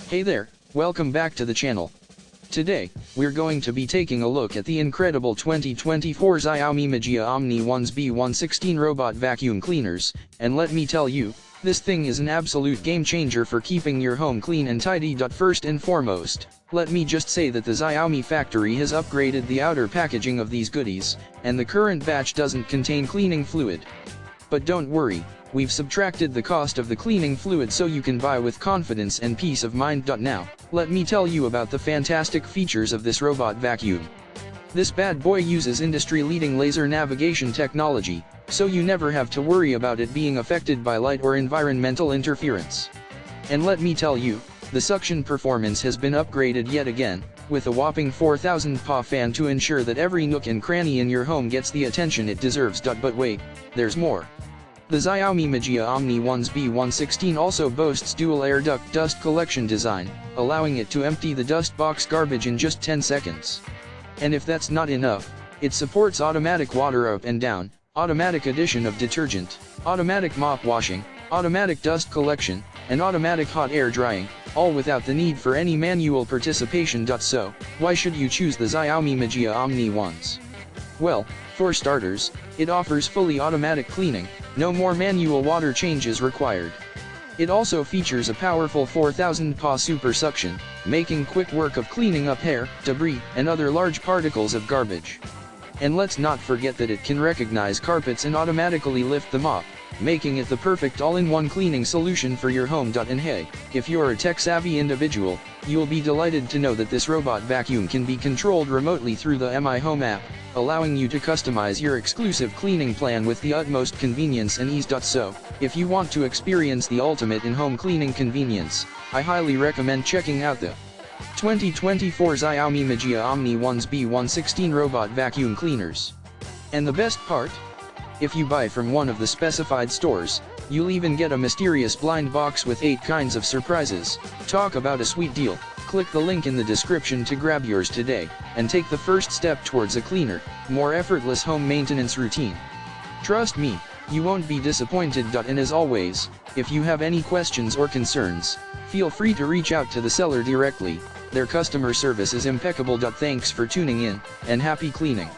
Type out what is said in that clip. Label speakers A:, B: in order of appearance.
A: Hey there, welcome back to the channel. Today, we're going to be taking a look at the incredible 2024 XIAOMI MIJIA Omni 1's B116 robot vacuum cleaners, and let me tell you, this thing is an absolute game changer for keeping your home clean and tidy. First and foremost, let me just say that the XIAOMI factory has upgraded the outer packaging of these goodies, and the current batch doesn't contain cleaning fluid. But don't worry, we've subtracted the cost of the cleaning fluid so you can buy with confidence and peace of mind. Now, let me tell you about the fantastic features of this robot vacuum. This bad boy uses industry-leading laser navigation technology, so you never have to worry about it being affected by light or environmental interference. And let me tell you, the suction performance has been upgraded yet again, with a whopping 4000 PA fan to ensure that every nook and cranny in your home gets the attention it deserves. But wait, there's more. The XIAOMI MIJIA Omni 1's B116 also boasts dual air duct dust collection design, allowing it to empty the dust box garbage in just 10 seconds. And if that's not enough, it supports automatic water up and down, automatic addition of detergent, automatic mop washing, automatic dust collection, and automatic hot air drying, all without the need for any manual participation. So, why should you choose the XIAOMI MIJIA Omni 1's? Well, for starters, it offers fully automatic cleaning, no more manual water changes required. It also features a powerful 4000 PA super suction, making quick work of cleaning up hair, debris, and other large particles of garbage. And let's not forget that it can recognize carpets and automatically lift them up, making it the perfect all-in-one cleaning solution for your home. And hey, if you're a tech-savvy individual, you'll be delighted to know that this robot vacuum can be controlled remotely through the Mi Home app, allowing you to customize your exclusive cleaning plan with the utmost convenience and ease. So, if you want to experience the ultimate in-home cleaning convenience, I highly recommend checking out the 2024 XIAOMI MIJIA Omni 1's B116 robot vacuum cleaners. And the best part? If you buy from one of the specified stores, you'll even get a mysterious blind box with 8 kinds of surprises. Talk about a sweet deal. Click the link in the description to grab yours today, and take the first step towards a cleaner, more effortless home maintenance routine. Trust me, you won't be disappointed. And as always, if you have any questions or concerns, feel free to reach out to the seller directly. Their customer service is impeccable. Thanks for tuning in, and happy cleaning.